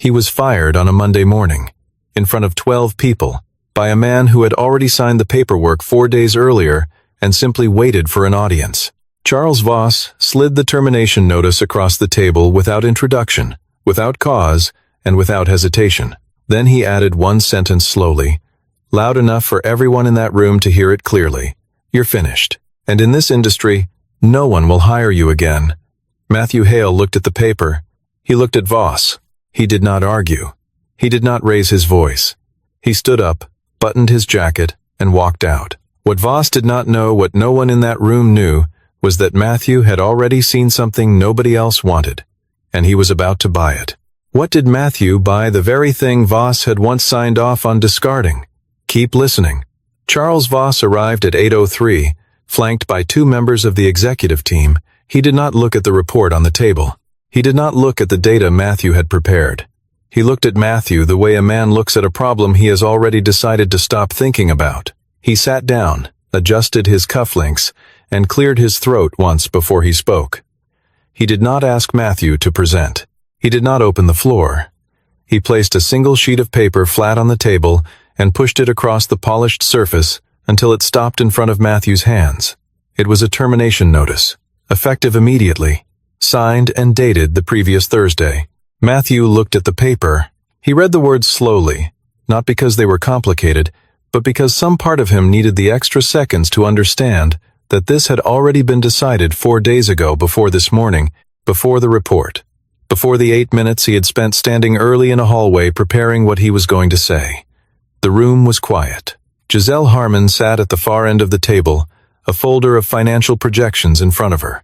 He was fired on a Monday morning, in front of 12 people, by a man who had already signed the paperwork 4 days earlier and simply waited for an audience. Charles Voss slid the termination notice across the table without introduction, without cause, and without hesitation. Then he added one sentence slowly, loud enough for everyone in that room to hear it clearly. "You're finished. And in this industry, no one will hire you again." Matthew Hale looked at the paper. He looked at Voss. He did not argue. He did not raise his voice. He stood up, buttoned his jacket, and walked out. What Voss did not know, what no one in that room knew, was that Matthew had already seen something nobody else wanted, and he was about to buy it. What did Matthew buy? The very thing Voss had once signed off on discarding. Keep listening. Charles Voss arrived at 8:03, flanked by 2 members of the executive team. He did not look at the report on the table. He did not look at the data Matthew had prepared. He looked at Matthew the way a man looks at a problem he has already decided to stop thinking about. He sat down, adjusted his cufflinks, and cleared his throat once before he spoke. He did not ask Matthew to present. He did not open the floor. He placed a single sheet of paper flat on the table and pushed it across the polished surface until it stopped in front of Matthew's hands. It was a termination notice, effective immediately, signed and dated the previous Thursday. Matthew looked at the paper. He read the words slowly, not because they were complicated, but because some part of him needed the extra seconds to understand that this had already been decided 4 days ago, before this morning, before the report, before the 8 minutes he had spent standing early in a hallway preparing what he was going to say. The room was quiet. Jazelle Harmon sat at the far end of the table, a folder of financial projections in front of her.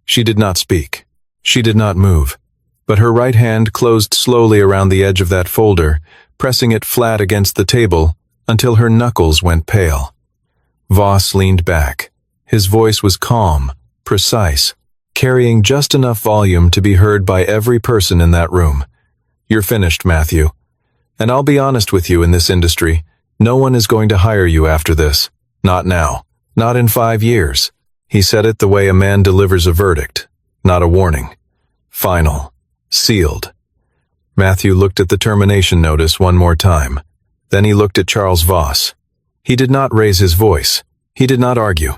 She did not speak. She did not move. But her right hand closed slowly around the edge of that folder, pressing it flat against the table until her knuckles went pale. Voss leaned back. His voice was calm, precise, carrying just enough volume to be heard by every person in that room. "You're finished, Matthew. And I'll be honest with you, in this industry, no one is going to hire you after this. Not now. Not in 5 years." He said it the way a man delivers a verdict, not a warning. Final. Sealed. Matthew looked at the termination notice one more time. Then he looked at Charles Voss. He did not raise his voice. He did not argue.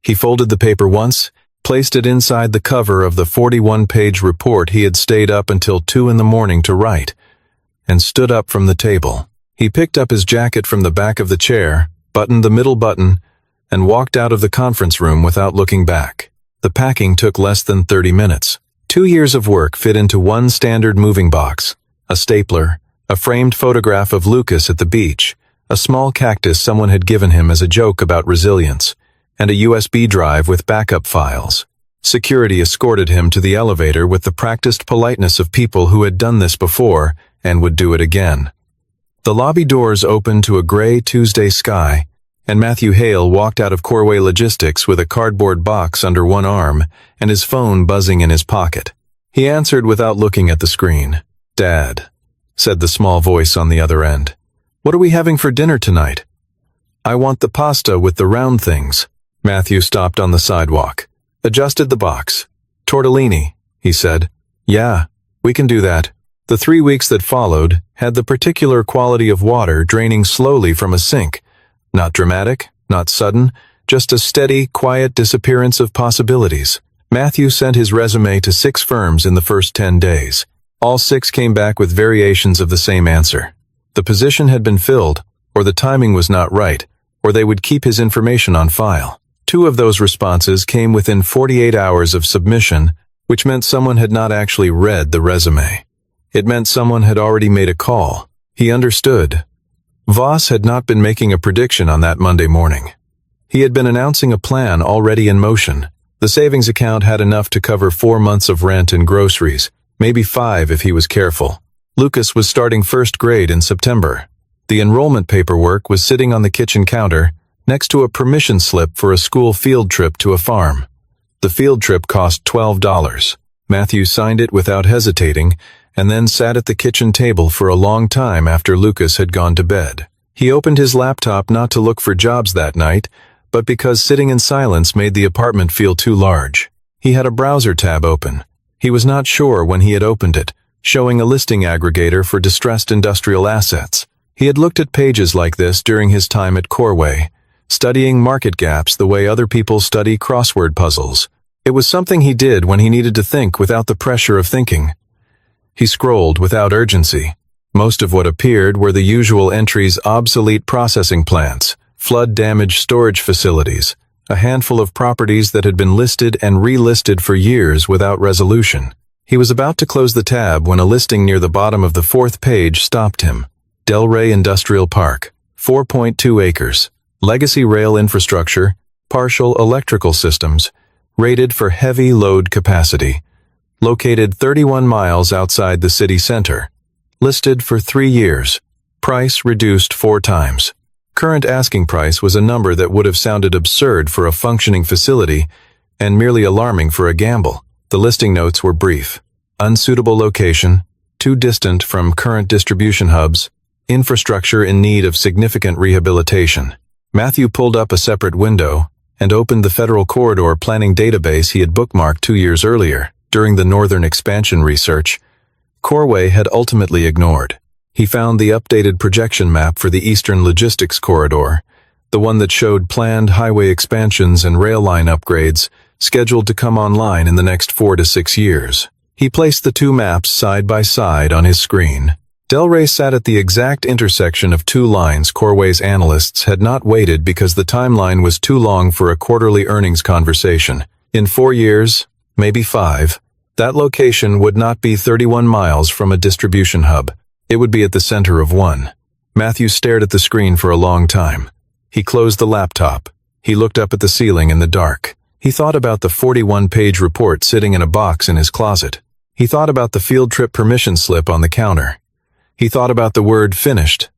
He folded the paper once, placed it inside the cover of the 41-page report he had stayed up until 2 in the morning to write, and stood up from the table. He picked up his jacket from the back of the chair, buttoned the middle button, and walked out of the conference room without looking back. The packing took less than 30 minutes. 2 years of work fit into one standard moving box: a stapler, a framed photograph of Lucas at the beach, a small cactus someone had given him as a joke about resilience, and a USB drive with backup files. Security escorted him to the elevator with the practiced politeness of people who had done this before and would do it again. The lobby doors opened to a gray Tuesday sky, and Matthew Hale walked out of Corway Logistics with a cardboard box under one arm and his phone buzzing in his pocket. He answered without looking at the screen. "Dad," said the small voice on the other end. "What are we having for dinner tonight?" "I want the pasta with the round things." Matthew stopped on the sidewalk, adjusted the box. "Tortellini," he said. "Yeah, we can do that." The 3 weeks that followed had the particular quality of water draining slowly from a sink. Not dramatic, not sudden, just a steady, quiet disappearance of possibilities. Matthew sent his resume to 6 firms in the first 10 days. All 6 came back with variations of the same answer. The position had been filled, or the timing was not right, or they would keep his information on file. 2 of those responses came within 48 hours of submission, which meant someone had not actually read the resume. It meant someone had already made a call. He understood. Voss had not been making a prediction on that Monday morning. He had been announcing a plan already in motion. The savings account had enough to cover 4 months of rent and groceries, maybe 5 if he was careful. Lucas was starting first grade in September. The enrollment paperwork was sitting on the kitchen counter, next to a permission slip for a school field trip to a farm. The field trip cost $12. Matthew signed it without hesitating, and then sat at the kitchen table for a long time after Lucas had gone to bed. He opened his laptop not to look for jobs that night, but because sitting in silence made the apartment feel too large. He had a browser tab open. He was not sure when he had opened it, showing a listing aggregator for distressed industrial assets. He had looked at pages like this during his time at Corway, studying market gaps the way other people study crossword puzzles. It was something he did when he needed to think without the pressure of thinking. He scrolled without urgency. Most of what appeared were the usual entries: obsolete processing plants, flood-damaged storage facilities, a handful of properties that had been listed and relisted for years without resolution. He was about to close the tab when a listing near the bottom of the 4th page stopped him. Delray Industrial Park, 4.2 acres, legacy rail infrastructure, partial electrical systems, rated for heavy load capacity, located 31 miles outside the city center, listed for 3 years, price reduced 4 times. Current asking price was a number that would have sounded absurd for a functioning facility and merely alarming for a gamble. The listing notes were brief: unsuitable location, too distant from current distribution hubs, infrastructure in need of significant rehabilitation. Matthew pulled up a separate window and opened the Federal Corridor Planning database he had bookmarked 2 years earlier. During the northern expansion research, Corway had ultimately ignored. He found the updated projection map for the Eastern Logistics Corridor, the one that showed planned highway expansions and rail line upgrades scheduled to come online in the next 4 to 6 years. He placed the 2 maps side by side on his screen. Delray sat at the exact intersection of 2 lines Corway's analysts had not waited because the timeline was too long for a quarterly earnings conversation. In 4 years, maybe 5, that location would not be 31 miles from a distribution hub. It would be at the center of one. Matthew stared at the screen for a long time. He closed the laptop. He looked up at the ceiling in the dark. He thought about the 41-page report sitting in a box in his closet. He thought about the field trip permission slip on the counter. He thought about the word "finished,"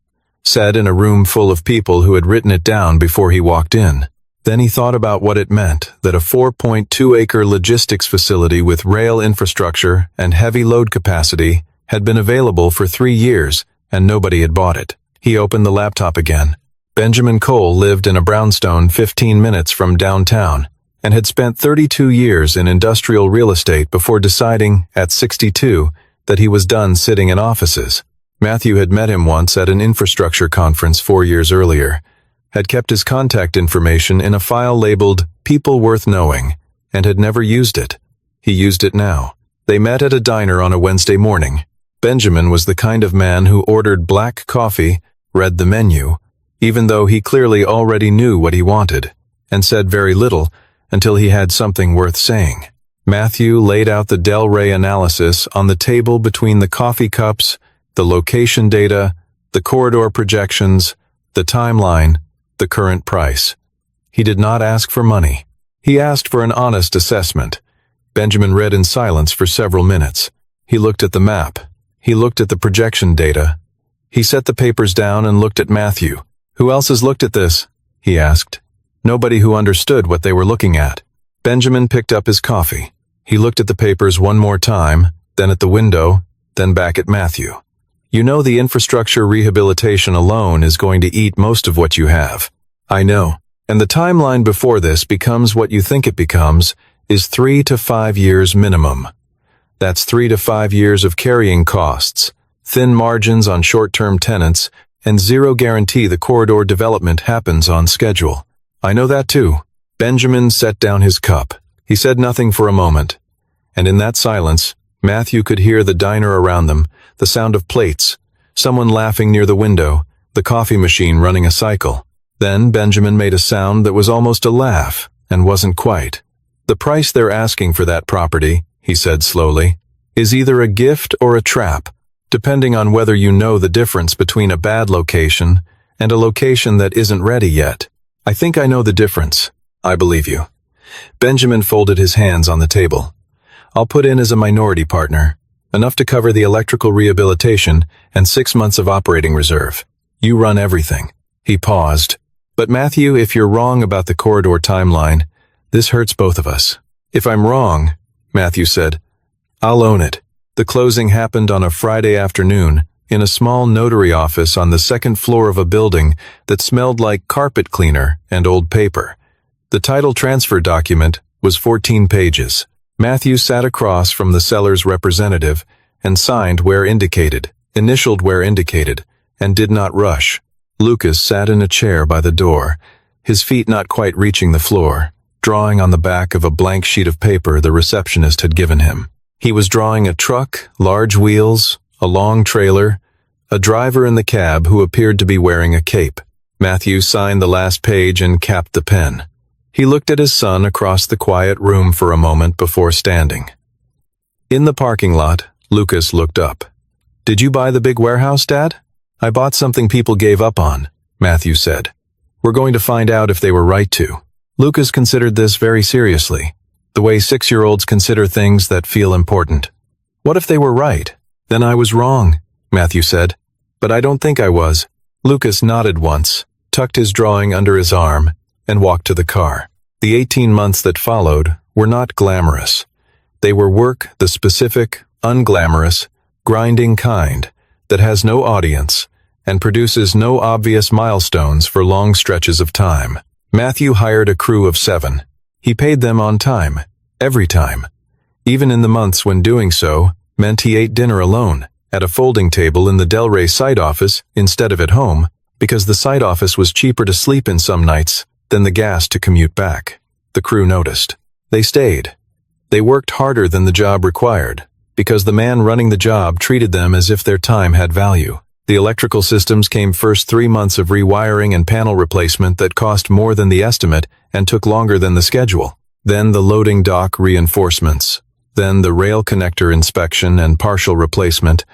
said in a room full of people who had written it down before he walked in. Then he thought about what it meant that a 4.2-acre logistics facility with rail infrastructure and heavy load capacity had been available for 3 years and nobody had bought it. He opened the laptop again. Benjamin Cole lived in a brownstone 15 minutes from downtown and had spent 32 years in industrial real estate before deciding, at 62, that he was done sitting in offices. Matthew had met him once at an infrastructure conference 4 years earlier, had kept his contact information in a file labeled "People Worth Knowing," and had never used it. He used it now. They met at a diner on a Wednesday morning. Benjamin was the kind of man who ordered black coffee, read the menu, even though he clearly already knew what he wanted, and said very little until he had something worth saying. Matthew laid out the Delray analysis on the table between the coffee cups, the location data, the corridor projections, the timeline, the current price. He did not ask for money. He asked for an honest assessment. Benjamin read in silence for several minutes. He looked at the map. He looked at the projection data. He set the papers down and looked at Matthew. "Who else has looked at this?" he asked. Nobody who understood what they were looking at. Benjamin picked up his coffee. He looked at the papers one more time, then at the window, then back at Matthew. "You know the infrastructure rehabilitation alone is going to eat most of what you have." "I know. And the timeline before this becomes what you think it becomes, is 3 to 5 years minimum. That's 3 to 5 years of carrying costs, thin margins on short-term tenants, and zero guarantee the corridor development happens on schedule. I know that too." Benjamin set down his cup. He said nothing for a moment, and in that silence, Matthew could hear the diner around them, the sound of plates, someone laughing near the window, the coffee machine running a cycle. Then Benjamin made a sound that was almost a laugh, and wasn't quite. "The price they're asking for that property," he said slowly, "is either a gift or a trap, depending on whether you know the difference between a bad location and a location that isn't ready yet. I think I know the difference. I believe you." Benjamin folded his hands on the table. "I'll put in as a minority partner, enough to cover the electrical rehabilitation and 6 months of operating reserve. You run everything." He paused. "But Matthew, if you're wrong about the corridor timeline, this hurts both of us." "If I'm wrong," Matthew said, "I'll own it." The closing happened on a Friday afternoon in a small notary office on the 2nd floor of a building that smelled like carpet cleaner and old paper. The title transfer document was 14 pages. Matthew sat across from the seller's representative and signed where indicated, initialed where indicated, and did not rush. Lucas sat in a chair by the door, his feet not quite reaching the floor, drawing on the back of a blank sheet of paper the receptionist had given him. He was drawing a truck, large wheels, a long trailer, a driver in the cab who appeared to be wearing a cape. Matthew signed the last page and capped the pen. He looked at his son across the quiet room for a moment before standing. In the parking lot, Lucas looked up. "Did you buy the big warehouse, Dad?" "I bought something people gave up on," Matthew said. "We're going to find out if they were right to." Lucas considered this very seriously, the way 6-year-olds consider things that feel important. "What if they were right?" "Then I was wrong," Matthew said. "But I don't think I was." Lucas nodded once, tucked his drawing under his arm, and walked to the car. The 18 months that followed were not glamorous. They were work, the specific, unglamorous, grinding kind that has no audience and produces no obvious milestones for long stretches of time. Matthew hired a crew of 7. He paid them on time, every time. Even in the months when doing so meant he ate dinner alone, at a folding table in the Delray site office instead of at home, because the site office was cheaper to sleep in some nights than the gas to commute back. The crew noticed. They stayed. They worked harder than the job required, because the man running the job treated them as if their time had value. The electrical systems came first 3 months of rewiring and panel replacement that cost more than the estimate and took longer than the schedule. Then the loading dock reinforcements. Then the rail connector inspection and partial replacement.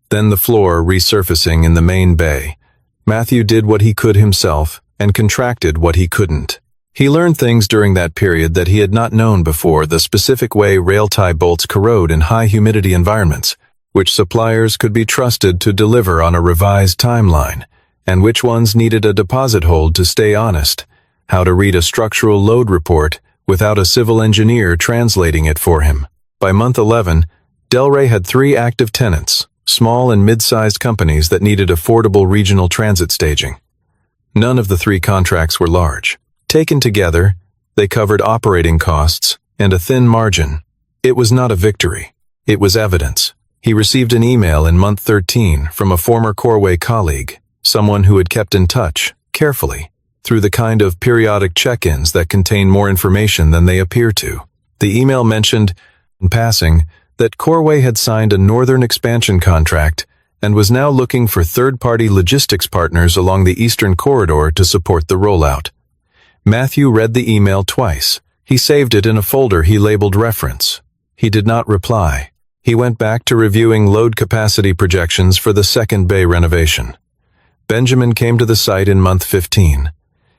Then the floor resurfacing in the main bay. Matthew did what he could himself and contracted what he couldn't. He learned things during that period that he had not known before: the specific way rail tie bolts corrode in high humidity environments, which suppliers could be trusted to deliver on a revised timeline, and which ones needed a deposit hold to stay honest, how to read a structural load report without a civil engineer translating it for him. By month 11, Delray had 3 active tenants, small and mid-sized companies that needed affordable regional transit staging. None of the 3 contracts were large. Taken together, they covered operating costs and a thin margin. It was not a victory. It was evidence. He received an email in month 13 from a former Corway colleague, someone who had kept in touch, carefully, through the kind of periodic check-ins that contain more information than they appear to. The email mentioned, in passing, that Corway had signed a northern expansion contract and was now looking for third-party logistics partners along the eastern corridor to support the rollout. Matthew read the email twice. He saved it in a folder he labeled reference. He did not reply. He went back to reviewing load capacity projections for the second bay renovation. Benjamin came to the site in month 15.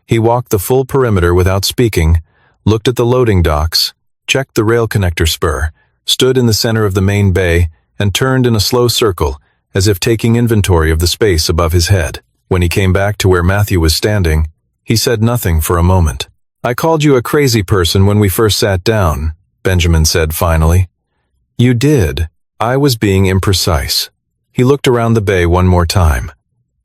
He walked the full perimeter without speaking, looked at the loading docks, checked the rail connector spur, stood in the center of the main bay, and turned in a slow circle, as if taking inventory of the space above his head. When he came back to where Matthew was standing, he said nothing for a moment. "I called you a crazy person when we first sat down," Benjamin said finally. "You did. I was being imprecise." He looked around the bay one more time.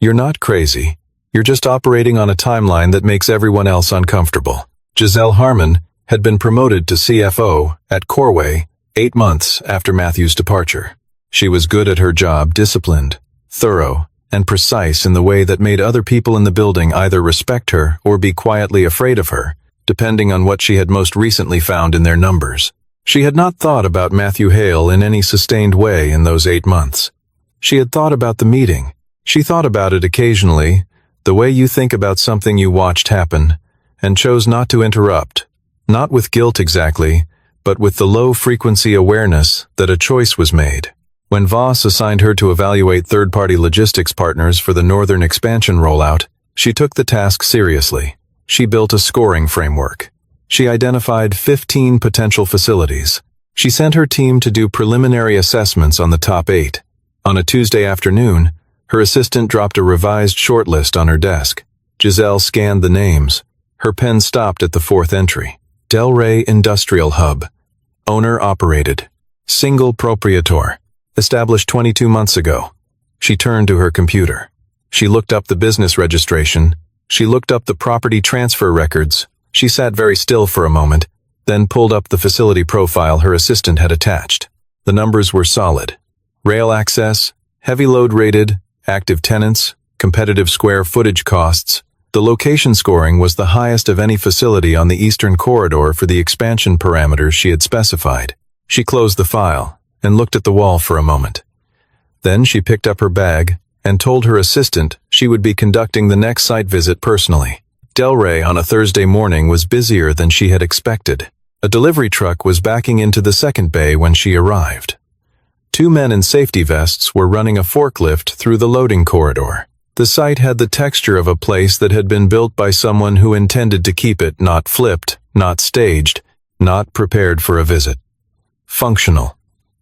"You're not crazy. You're just operating on a timeline that makes everyone else uncomfortable." Jazelle Harmon had been promoted to CFO at Corway 8 months after Matthew's departure. She was good at her job, disciplined, thorough, and precise in the way that made other people in the building either respect her or be quietly afraid of her, depending on what she had most recently found in their numbers. She had not thought about Matthew Hale in any sustained way in those 8 months. She had thought about the meeting. She thought about it occasionally, the way you think about something you watched happen, and chose not to interrupt, not with guilt exactly, but with the low-frequency awareness that a choice was made. When Voss assigned her to evaluate third-party logistics partners for the northern expansion rollout, she took the task seriously. She built a scoring framework. She identified 15 potential facilities. She sent her team to do preliminary assessments on the top 8. On a Tuesday afternoon, her assistant dropped a revised shortlist on her desk. Jazelle scanned the names. Her pen stopped at the 4th entry. Delray Industrial Hub. Owner-operated. Single proprietor. Established 22 months ago. She turned to her computer. She looked up the business registration. She looked up the property transfer records. She sat very still for a moment, then pulled up the facility profile her assistant had attached. The numbers were solid. Rail access, heavy load rated, active tenants, competitive square footage costs. The location scoring was the highest of any facility on the eastern corridor for the expansion parameters she had specified. She closed the file and looked at the wall for a moment. Then she picked up her bag and told her assistant she would be conducting the next site visit personally. Delray on a Thursday morning was busier than she had expected. A delivery truck was backing into the second bay when she arrived. Two men in safety vests were running a forklift through the loading corridor. The site had the texture of a place that had been built by someone who intended to keep it not flipped, not staged, not prepared for a visit. Functional.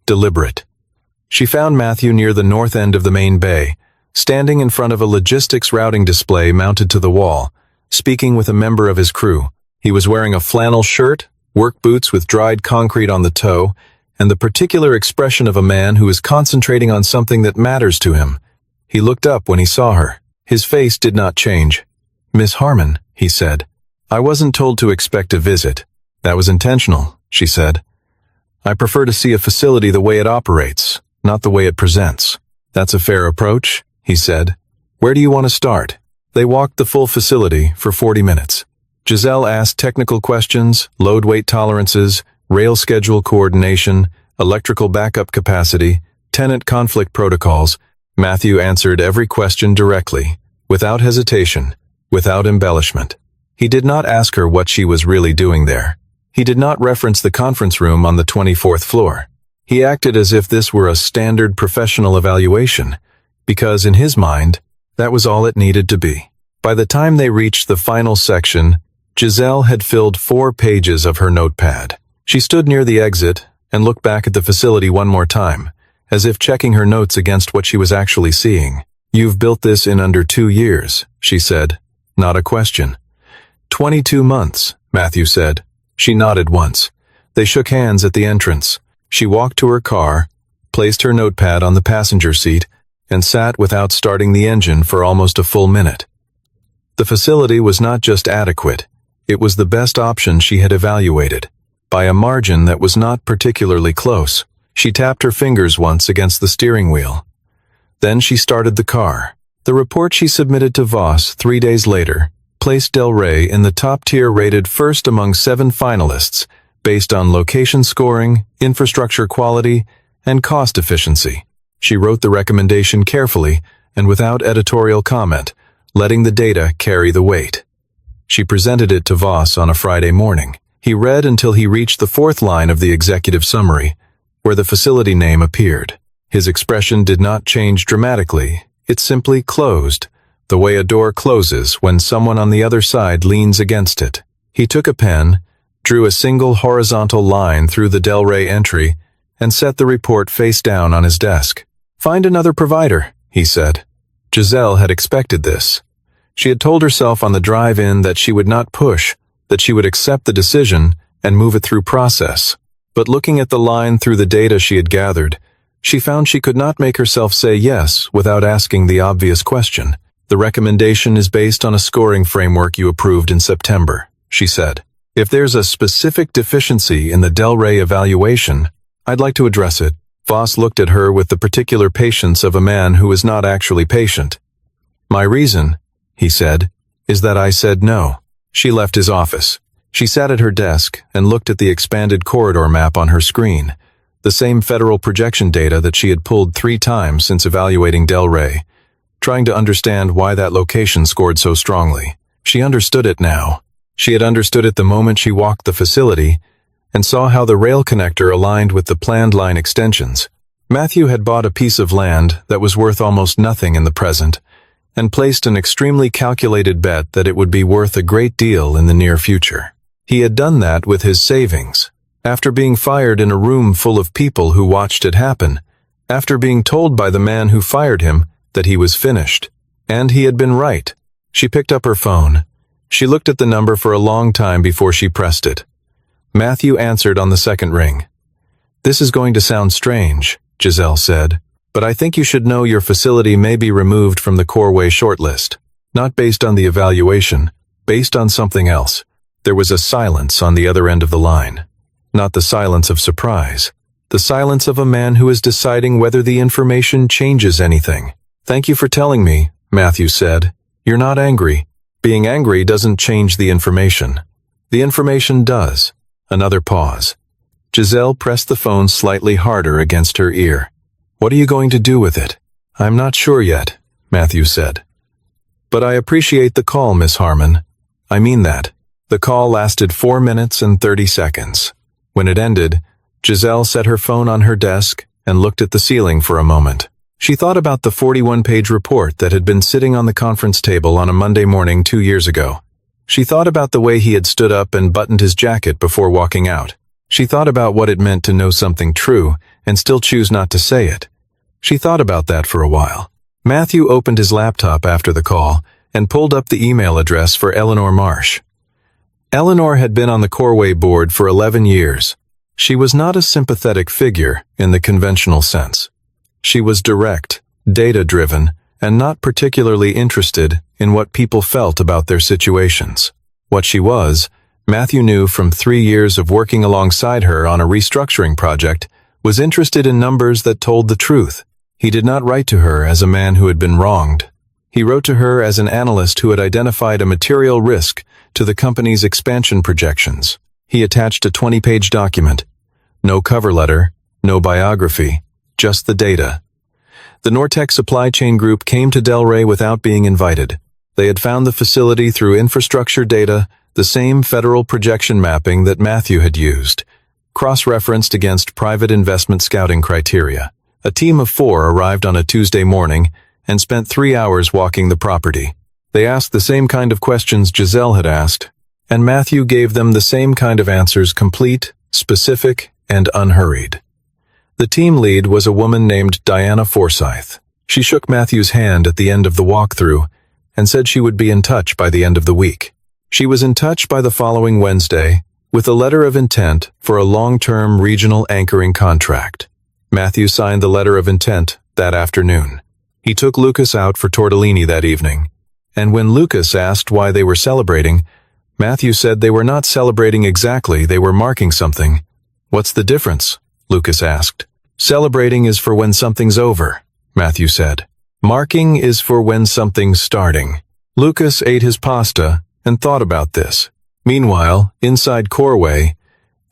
Deliberate. She found Matthew near the north end of the main bay, standing in front of a logistics routing display mounted to the wall, speaking with a member of his crew. He was wearing a flannel shirt, work boots with dried concrete on the toe, and the particular expression of a man who is concentrating on something that matters to him. He looked up when he saw her. His face did not change. "Miss Harmon," he said. "I wasn't told to expect a visit. That was intentional," she said. "I prefer to see a facility the way it operates, not the way it presents." "That's a fair approach," he said. "Where do you want to start?" They walked the full facility for 40 minutes. Jazelle asked technical questions, load weight tolerances, rail schedule coordination, electrical backup capacity, tenant conflict protocols. Matthew answered every question directly, without hesitation, without embellishment. He did not ask her what she was really doing there. He did not reference the conference room on the 24th floor. He acted as if this were a standard professional evaluation, because in his mind, that was all it needed to be. By the time they reached the final section, Jazelle had filled 4 pages of her notepad. She stood near the exit and looked back at the facility one more time, as if checking her notes against what she was actually seeing. "You've built this in under 2 years, she said. Not a question. 22 months, Matthew said. She nodded once. They shook hands at the entrance. She walked to her car, placed her notepad on the passenger seat, and sat without starting the engine for almost a full minute. The facility was not just adequate, it was the best option she had evaluated, by a margin that was not particularly close. She tapped her fingers once against the steering wheel. Then she started the car. The report she submitted to Voss 3 days later placed Delray in the top-tier rated first among 7 finalists, based on location scoring, infrastructure quality, and cost efficiency. She wrote the recommendation carefully and without editorial comment, letting the data carry the weight. She presented it to Voss on a Friday morning. He read until he reached the 4th line of the executive summary, where the facility name appeared. His expression did not change dramatically. It simply closed, the way a door closes when someone on the other side leans against it. He took a pen, drew a single horizontal line through the Delray entry, and set the report face down on his desk. "Find another provider," he said. Jazelle had expected this. She had told herself on the drive in that she would not push, that she would accept the decision and move it through process. But looking at the line through the data she had gathered, she found she could not make herself say yes without asking the obvious question. "The recommendation is based on a scoring framework you approved in September," she said. "If there's a specific deficiency in the Delray evaluation, I'd like to address it." Voss looked at her with the particular patience of a man who is not actually patient. "My reason," he said, "is that I said no." She left his office. She sat at her desk and looked at the expanded corridor map on her screen, the same federal projection data that she had pulled 3 times since evaluating Delray, trying to understand why that location scored so strongly. She understood it now. She had understood it the moment she walked the facility and saw how the rail connector aligned with the planned line extensions. Matthew had bought a piece of land that was worth almost nothing in the present, and placed an extremely calculated bet that it would be worth a great deal in the near future. He had done that with his savings, after being fired in a room full of people who watched it happen, after being told by the man who fired him that he was finished. And he had been right. She picked up her phone. She looked at the number for a long time before she pressed it. Matthew answered on the second ring. "This is going to sound strange," Jazelle said, "but I think you should know your facility may be removed from the Corway shortlist. Not based on the evaluation, based on something else." There was a silence on the other end of the line. Not the silence of surprise, the silence of a man who is deciding whether the information changes anything. "Thank you for telling me," Matthew said. "You're not angry. Being angry doesn't change the information. The information does." Another pause. Jazelle pressed the phone slightly harder against her ear. "What are you going to do with it?" "I'm not sure yet," Matthew said. "But I appreciate the call, Miss Harmon. I mean that." The call lasted 4 minutes and 30 seconds. When it ended, Jazelle set her phone on her desk and looked at the ceiling for a moment. She thought about the 41-page report that had been sitting on the conference table on a Monday morning 2 years ago. She thought about the way he had stood up and buttoned his jacket before walking out. She thought about what it meant to know something true and still choose not to say it. She thought about that for a while. Matthew opened his laptop after the call and pulled up the email address for Eleanor Marsh. Eleanor had been on the Corway board for 11 years. She was not a sympathetic figure in the conventional sense. She was direct, data-driven, and not particularly interested in what people felt about their situations. What she was, Matthew knew from 3 years of working alongside her on a restructuring project, was interested in numbers that told the truth. He did not write to her as a man who had been wronged. He wrote to her as an analyst who had identified a material risk to the company's expansion projections. He attached a 20-page document. No cover letter, no biography, just the data. The Nortec supply chain group came to Delray without being invited. They had found the facility through infrastructure data, the same federal projection mapping that Matthew had used, cross-referenced against private investment scouting criteria. A team of 4 arrived on a Tuesday morning and spent 3 hours walking the property. They asked the same kind of questions Jazelle had asked, and Matthew gave them the same kind of answers, complete, specific, and unhurried. The team lead was a woman named Diana Forsyth. She shook Matthew's hand at the end of the walkthrough and said she would be in touch by the end of the week. She was in touch by the following Wednesday with a letter of intent for a long-term regional anchoring contract. Matthew signed the letter of intent that afternoon. He took Lucas out for tortellini that evening, and when Lucas asked why they were celebrating, Matthew said they were not celebrating exactly, they were marking something. "What's the difference?" Lucas asked. "Celebrating is for when something's over," Matthew said. "Marking is for when something's starting." Lucas ate his pasta and thought about this. Meanwhile, inside Corway,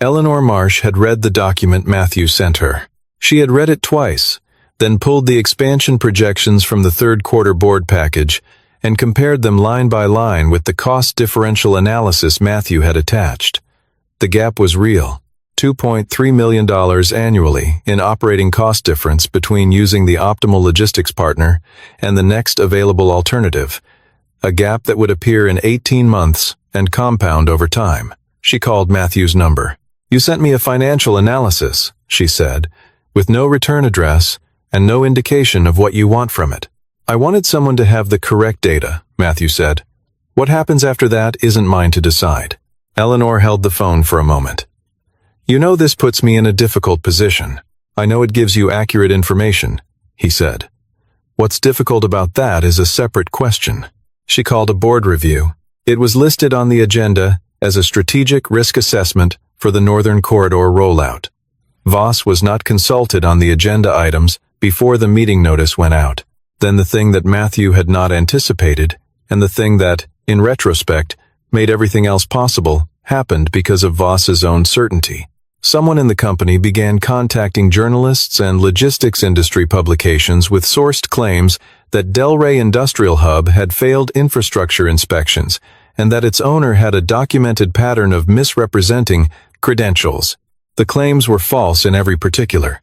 Eleanor Marsh had read the document Matthew sent her. She had read it twice, then pulled the expansion projections from the third quarter board package and compared them line by line with the cost differential analysis Matthew had attached. The gap was real. $2.3 million annually in operating cost difference between using the optimal logistics partner and the next available alternative, a gap that would appear in 18 months and compound over time. She called Matthew's number. "You sent me a financial analysis," she said, "with no return address and no indication of what you want from it." "I wanted someone to have the correct data," Matthew said. "What happens after that isn't mine to decide." Eleanor held the phone for a moment. "You know this puts me in a difficult position. I know it gives you accurate information," he said. "What's difficult about that is a separate question." She called a board review. It was listed on the agenda as a strategic risk assessment for the Northern Corridor rollout. Voss was not consulted on the agenda items before the meeting notice went out. Then the thing that Matthew had not anticipated, and the thing that, in retrospect, made everything else possible, happened because of Voss's own certainty. Someone in the company began contacting journalists and logistics industry publications with sourced claims that Delray Industrial Hub had failed infrastructure inspections and that its owner had a documented pattern of misrepresenting credentials. The claims were false in every particular.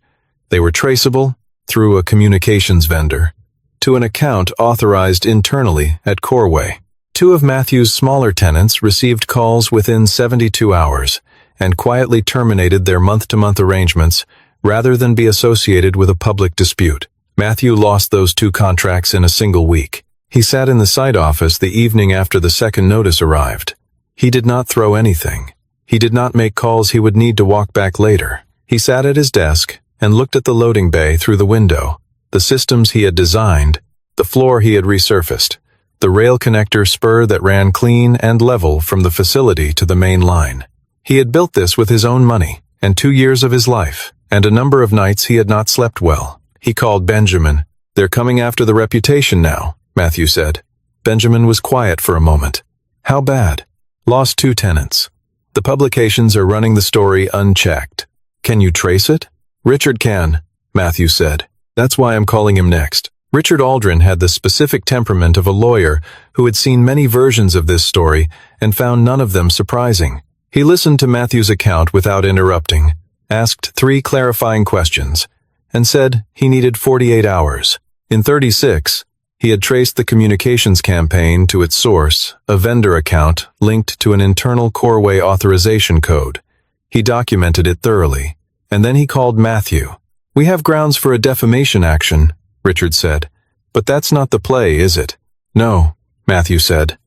They were traceable, through a communications vendor, to an account authorized internally at Corway. 2 of Matthew's smaller tenants received calls within 72 hours and quietly terminated their month-to-month arrangements rather than be associated with a public dispute. Matthew lost those 2 contracts in a single week. He sat in the site office the evening after the second notice arrived. He did not throw anything. He did not make calls he would need to walk back later. He sat at his desk and looked at the loading bay through the window, the systems he had designed, the floor he had resurfaced, the rail connector spur that ran clean and level from the facility to the main line. He had built this with his own money and 2 years of his life. and a number of nights he had not slept well. He called Benjamin. "They're coming after the reputation now," Matthew said. Benjamin was quiet for a moment. "How bad?" "Lost 2 tenants. The publications are running the story unchecked." "Can you trace it?" "Richard can," Matthew said. "That's why I'm calling him next." Richard Aldrin had the specific temperament of a lawyer who had seen many versions of this story and found none of them surprising. He listened to Matthew's account without interrupting, asked 3 clarifying questions, and said he needed 48 hours. In 36, he had traced the communications campaign to its source, a vendor account linked to an internal Corway authorization code. He documented it thoroughly, and then he called Matthew. "We have grounds for a defamation action," Richard said. "But that's not the play, is it?" "No," Matthew said.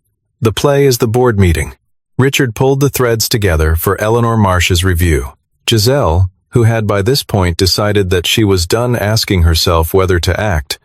"The play is the board meeting." Richard pulled the threads together for Eleanor Marsh's review. Jazelle, who had by this point decided that she was done asking herself whether to act,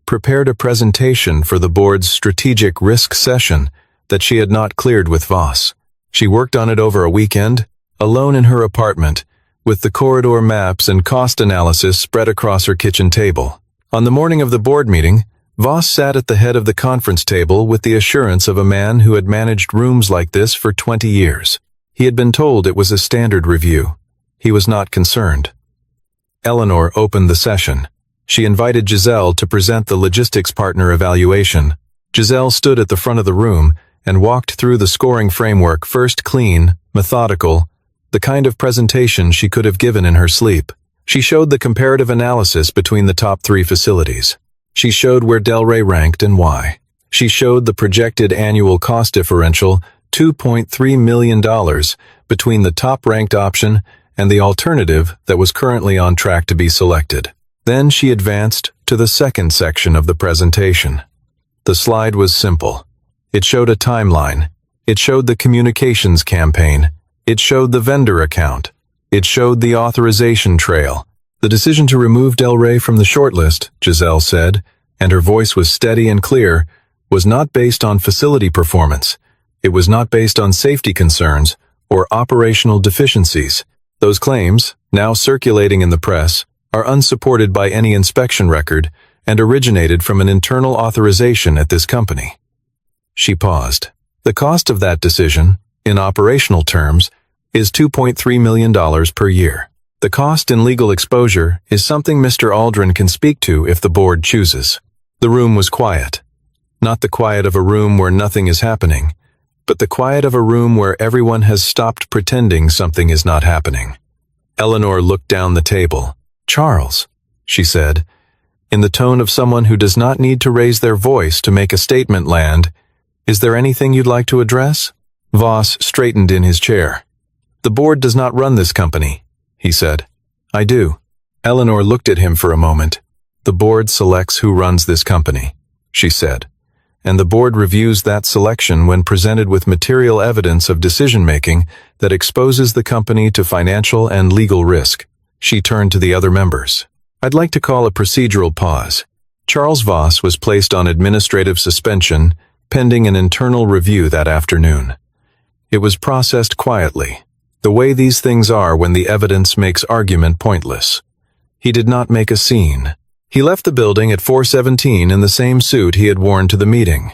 prepared a presentation for the board's strategic risk session that she had not cleared with Voss. She worked on it over a weekend, alone in her apartment, with the corridor maps and cost analysis spread across her kitchen table. On the morning of the board meeting, Voss sat at the head of the conference table with the assurance of a man who had managed rooms like this for 20 years. He had been told it was a standard review. He was not concerned. Eleanor opened the session. She invited Jazelle to present the logistics partner evaluation. Jazelle stood at the front of the room and walked through the scoring framework, first clean, methodical, the kind of presentation she could have given in her sleep. She showed the comparative analysis between the top 3 facilities. She showed where Delray ranked and why. She showed the projected annual cost differential, $2.3 million, between the top-ranked option and the alternative that was currently on track to be selected. Then she advanced to the second section of the presentation. The slide was simple. It showed a timeline. It showed the communications campaign. It showed the vendor account. It showed the authorization trail. "The decision to remove Delray from the shortlist," Jazelle said, and her voice was steady and clear, "was not based on facility performance. It was not based on safety concerns or operational deficiencies. Those claims, now circulating in the press, are unsupported by any inspection record and originated from an internal authorization at this company." She paused. "The cost of that decision, in operational terms, is $2.3 million per year. The cost in legal exposure is something Mr. Aldrin can speak to if the board chooses." The room was quiet. Not the quiet of a room where nothing is happening, but the quiet of a room where everyone has stopped pretending something is not happening. Eleanor looked down the table. "Charles," she said, in the tone of someone who does not need to raise their voice to make a statement land, "is there anything you'd like to address?" Voss straightened in his chair. "The board does not run this company," he said. "I do." Eleanor looked at him for a moment. "The board selects who runs this company," she said, "and the board reviews that selection when presented with material evidence of decision-making that exposes the company to financial and legal risk." She turned to the other members. "I'd like to call a procedural pause." Charles Voss was placed on administrative suspension pending an internal review that afternoon. It was processed quietly, the way these things are when the evidence makes argument pointless. He did not make a scene. He left the building at 4:17 in the same suit he had worn to the meeting.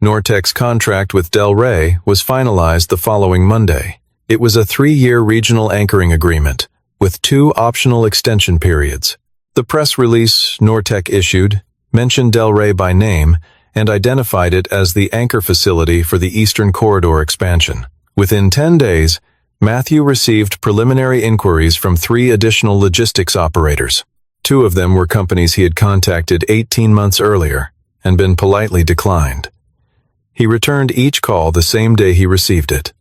Nortec's contract with Delray was finalized the following Monday. It was a 3-year regional anchoring agreement, with 2 optional extension periods. The press release Nortec issued mentioned Delray by name and identified it as the anchor facility for the Eastern Corridor expansion. Within 10 days, Matthew received preliminary inquiries from 3 additional logistics operators. 2 of them were companies he had contacted 18 months earlier and been politely declined. He returned each call the same day he received it.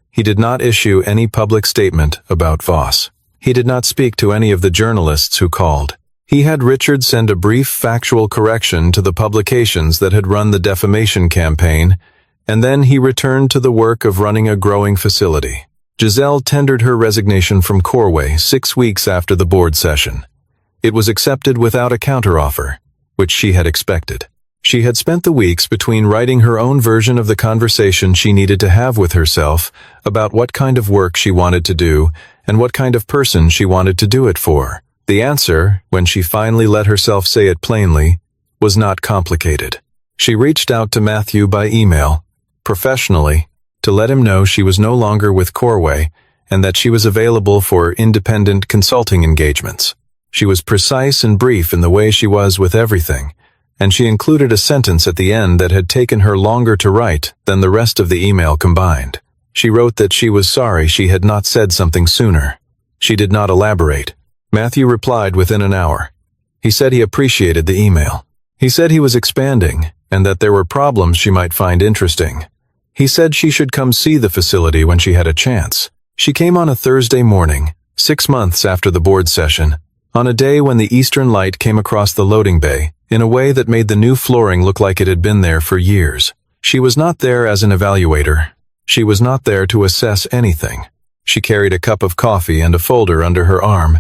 He did not issue any public statement about Voss. He did not speak to any of the journalists who called. He had Richard send a brief factual correction to the publications that had run the defamation campaign, and then he returned to the work of running a growing facility. Jazelle tendered her resignation from Corway 6 weeks after the board session. It was accepted without a counteroffer, which she had expected. She had spent the weeks between writing her own version of the conversation she needed to have with herself about what kind of work she wanted to do and what kind of person she wanted to do it for. The answer, when she finally let herself say it plainly, was not complicated. She reached out to Matthew by email, professionally, to let him know she was no longer with Corway and that she was available for independent consulting engagements. She was precise and brief in the way she was with everything, and she included a sentence at the end that had taken her longer to write than the rest of the email combined. She wrote that she was sorry she had not said something sooner. She did not elaborate. Matthew replied within an hour. He said he appreciated the email. He said he was expanding and that there were problems she might find interesting. He said she should come see the facility when she had a chance. She came on a Thursday morning, 6 months after the board session, on a day when the eastern light came across the loading bay in a way that made the new flooring look like it had been there for years. She was not there as an evaluator. She was not there to assess anything. She carried a cup of coffee and a folder under her arm,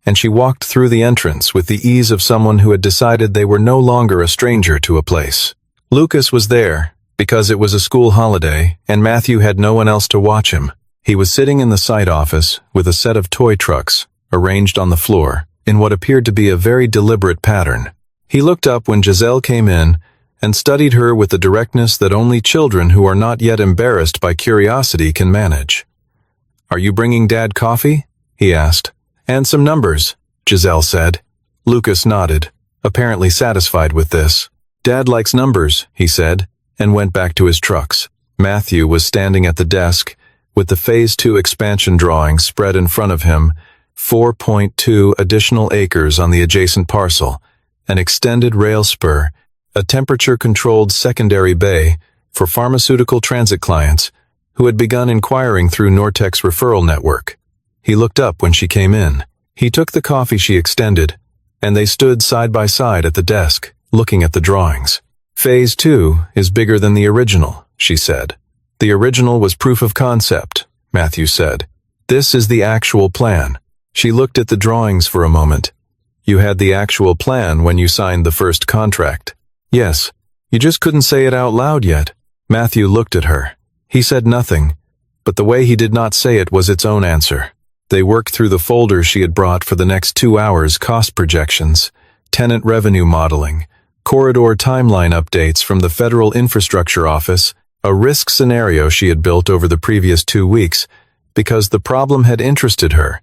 and she walked through the entrance with the ease of someone who had decided they were no longer a stranger to a place. Lucas was there, because it was a school holiday and Matthew had no one else to watch him. He was sitting in the site office with a set of toy trucks arranged on the floor in what appeared to be a very deliberate pattern. He looked up when Jazelle came in and studied her with the directness that only children who are not yet embarrassed by curiosity can manage. "Are you bringing Dad coffee?" he asked. "And some numbers," Jazelle said. Lucas nodded, apparently satisfied with this. "Dad likes numbers," he said, and went back to his trucks. Matthew was standing at the desk with the Phase 2 expansion drawing spread in front of him, 4.2 additional acres on the adjacent parcel, an extended rail spur, a temperature-controlled secondary bay for pharmaceutical transit clients who had begun inquiring through Nortec's referral network. He looked up when she came in. He took the coffee she extended, and they stood side by side at the desk, looking at the drawings. "Phase 2 is bigger than the original," she said. "The original was proof of concept," Matthew said. "This is the actual plan." She looked at the drawings for a moment. "You had the actual plan when you signed the first contract." "Yes. You just couldn't say it out loud yet." Matthew looked at her. He said nothing, but the way he did not say it was its own answer. They worked through the folders she had brought for the next 2 hours: cost projections, tenant revenue modeling, corridor timeline updates from the Federal Infrastructure Office, a risk scenario she had built over the previous 2 weeks, because the problem had interested her,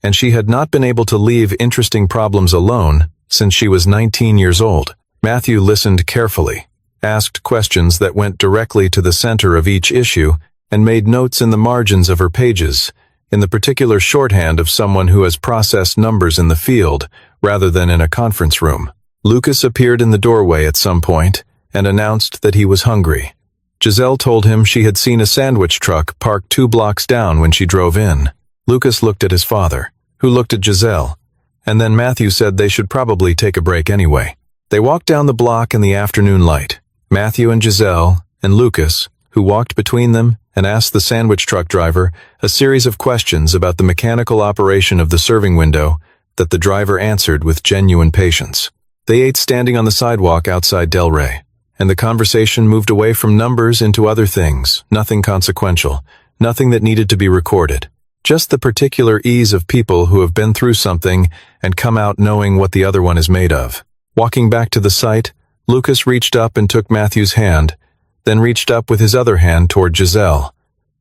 and she had not been able to leave interesting problems alone since she was 19 years old. Matthew listened carefully, asked questions that went directly to the center of each issue, and made notes in the margins of her pages, in the particular shorthand of someone who has processed numbers in the field rather than in a conference room. Lucas appeared in the doorway at some point and announced that he was hungry. Jazelle told him she had seen a sandwich truck parked 2 blocks down when she drove in. Lucas looked at his father, who looked at Jazelle, and then Matthew said they should probably take a break anyway. They walked down the block in the afternoon light. Matthew and Jazelle and Lucas, who walked between them and asked the sandwich truck driver a series of questions about the mechanical operation of the serving window that the driver answered with genuine patience. They ate standing on the sidewalk outside Delray, and the conversation moved away from numbers into other things, nothing consequential, nothing that needed to be recorded. Just the particular ease of people who have been through something and come out knowing what the other one is made of. Walking back to the site, Lucas reached up and took Matthew's hand, then reached up with his other hand toward Jazelle.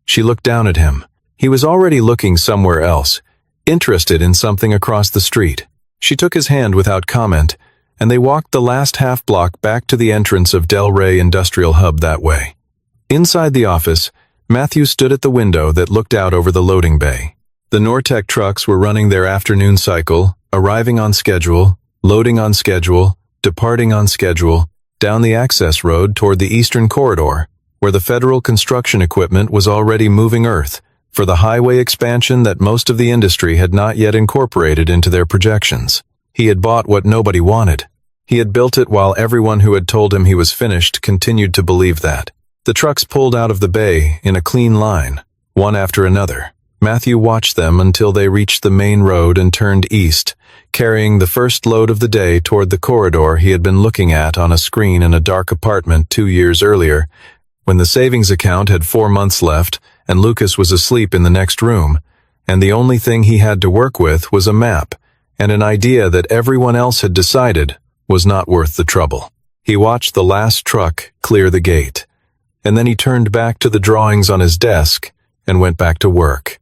She looked down at him. He was already looking somewhere else, interested in something across the street. She took his hand without comment, and they walked the last half block back to the entrance of Delray Industrial Hub that way. Inside the office, Matthew stood at the window that looked out over the loading bay. The Nortec trucks were running their afternoon cycle, arriving on schedule, loading on schedule, departing on schedule, down the access road toward the eastern corridor, where the federal construction equipment was already moving earth for the highway expansion that most of the industry had not yet incorporated into their projections. He had bought what nobody wanted. He had built it while everyone who had told him he was finished continued to believe that. The trucks pulled out of the bay in a clean line, one after another. Matthew watched them until they reached the main road and turned east, carrying the first load of the day toward the corridor he had been looking at on a screen in a dark apartment 2 years earlier, when the savings account had 4 months left and Lucas was asleep in the next room, and the only thing he had to work with was a map and an idea that everyone else had decided was not worth the trouble. He watched the last truck clear the gate, and then he turned back to the drawings on his desk and went back to work.